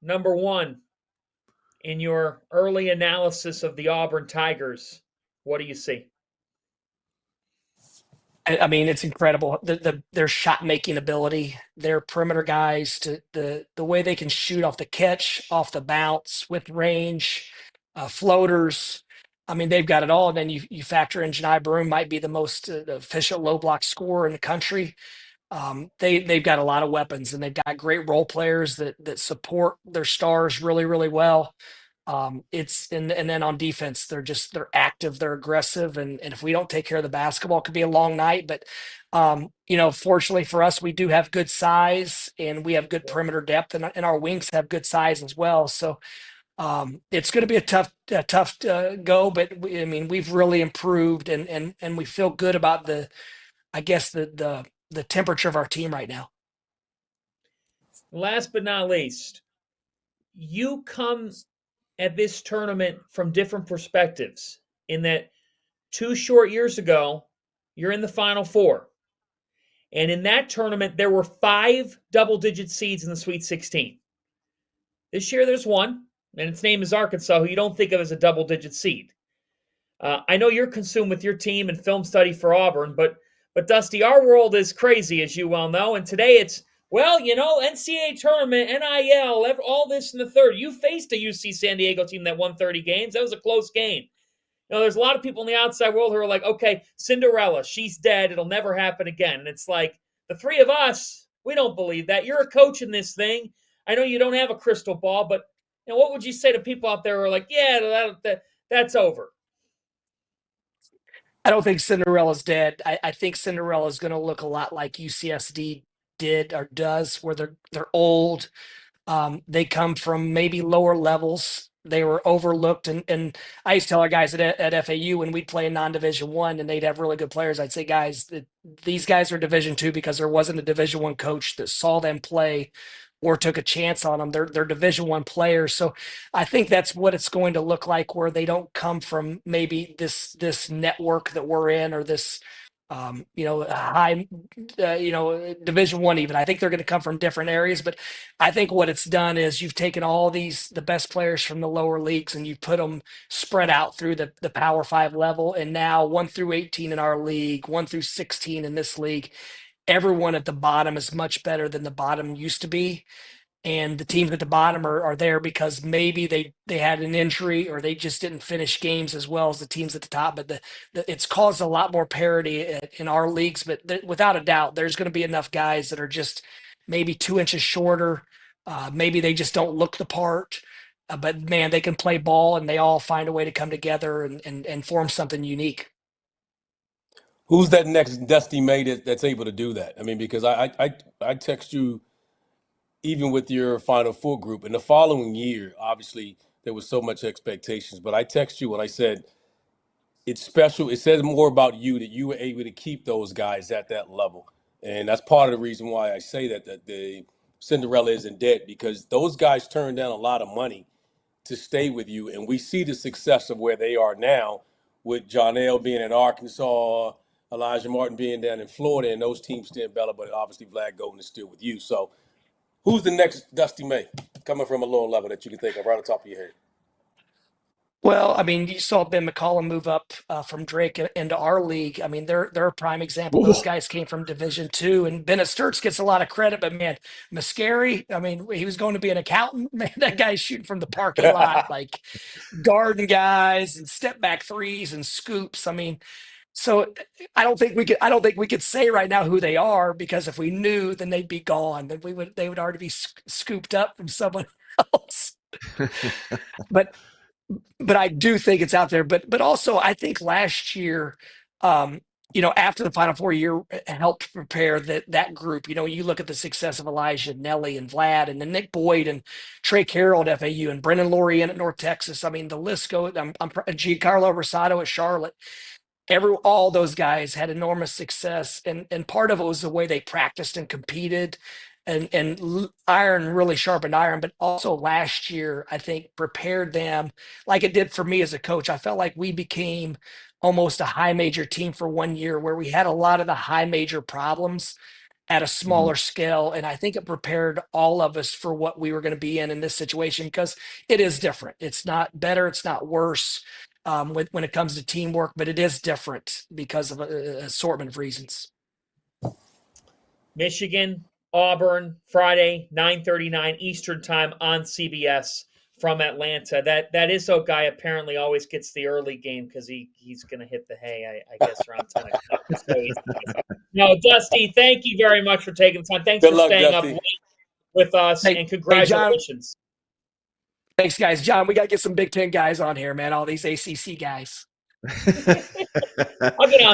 number one, in your early analysis of the Auburn Tigers, what do you see? I mean, it's incredible. Their shot making ability, their perimeter guys, to the way they can shoot off the catch, off the bounce, with range, floaters. I mean, they've got it all. And then you factor in Janai Broom might be the most efficient low block scorer in the country. They've got a lot of weapons, and they've got great role players that support their stars really, really well. It's and then on defense, they're active, they're aggressive, and if we don't take care of the basketball, it could be a long night. But fortunately for us, we do have good size and we have good perimeter depth, and our wings have good size as well. So it's going to be a tough go, but I mean, we've really improved, and we feel good about I guess the temperature of our team right now. Last but not least, you come at this tournament from different perspectives in that 2 short years ago, you're in the Final Four. And in that tournament, there were 5 double-digit seeds in the Sweet 16. This year, there's one, and its name is Arkansas, who you don't think of as a double-digit seed. I know you're consumed with your team and film study for Auburn, but Dusty, our world is crazy, as you well know. And today it's, well, NCAA Tournament, NIL, all this in the third. You faced a UC San Diego team that won 30 games. That was a close game. There's a lot of people in the outside world who are like, okay, Cinderella, she's dead. It'll never happen again. And it's like, the three of us, we don't believe that. You're a coach in this thing. I know you don't have a crystal ball, but what would you say to people out there who are like, yeah, that's over? I don't think Cinderella's dead. I think Cinderella is going to look a lot like UCSD did or does, where they're old. They come from maybe lower levels. They were overlooked, and I used to tell our guys at FAU when we'd play in non-Division One, and they'd have really good players. I'd say, guys, these guys are Division Two because there wasn't a Division One coach that saw them play or took a chance on them. They're Division One players, so I think that's what it's going to look like, where they don't come from maybe this network that we're in, or this high, Division One. Even I think they're going to come from different areas, but I think what it's done is you've taken all the best players from the lower leagues and you've put them spread out through the Power Five level, and now 1 through 18 in our league, 1 through 16 in this league. Everyone at the bottom is much better than the bottom used to be, and the teams at the bottom are there because maybe they had an injury or they just didn't finish games as well as the teams at the top. But it's caused a lot more parity in our leagues. But without a doubt, there's going to be enough guys that are just maybe 2 inches shorter. Maybe they just don't look the part. But man, they can play ball, and they all find a way to come together and form something unique. Who's that next Dusty May that's able to do that? I mean, because I text you even with your Final Four group in the following year. Obviously, there was so much expectations, but I text you and I said it's special. It says more about you that you were able to keep those guys at that level, and that's part of the reason why I say that the Cinderella isn't dead, because those guys turned down a lot of money to stay with you, and we see the success of where they are now with John L being in Arkansas, Elijah Martin being down in Florida, and those teams still in Bella, but obviously Vlad Golden is still with you. So who's the next Dusty May coming from a lower level that you can think of right on top of your head? Well, I mean, you saw Ben McCollum move up from Drake into our league. I mean, they're a prime example. Those guys came from Division Two, and Bennett Sturts gets a lot of credit, but man, Mascari, I mean, he was going to be an accountant. Man, that guy's shooting from the parking lot, like garden guys and step back threes and scoops. I mean, so I don't think we could say right now who they are, because if we knew, then they'd be gone. Then they would already be scooped up from someone else. But I do think it's out there. But also I think last year, after the Final Four year helped prepare that group. You look at the success of Elijah, Nelly, and Vlad, and then Nick Boyd and Trey Carroll at FAU, and Brendan Lorien at North Texas. I mean, the list goes. Giancarlo Rosado at Charlotte. All those guys had enormous success, and part of it was the way they practiced and competed, and iron really sharpened iron. But also last year, I think, prepared them like it did for me as a coach. I felt like we became almost a high major team for one year, where we had a lot of the high major problems, at a smaller scale. And I think it prepared all of us for what we were going to be in this situation, because it is different. It's not better. It's not worse when it comes to teamwork, but it is different because of an assortment of reasons. Michigan, Auburn, Friday, 9:39 Eastern time on CBS from Atlanta. That Izzo guy apparently always gets the early game because he's going to hit the hay, I guess, around 10 o'clock. So no, Dusty, thank you very much for taking the time. Thanks Good for luck, staying Dusty. up late with us, and congratulations. Thanks, guys. John, we got to get some Big Ten guys on here, man. All these ACC guys. I'll get on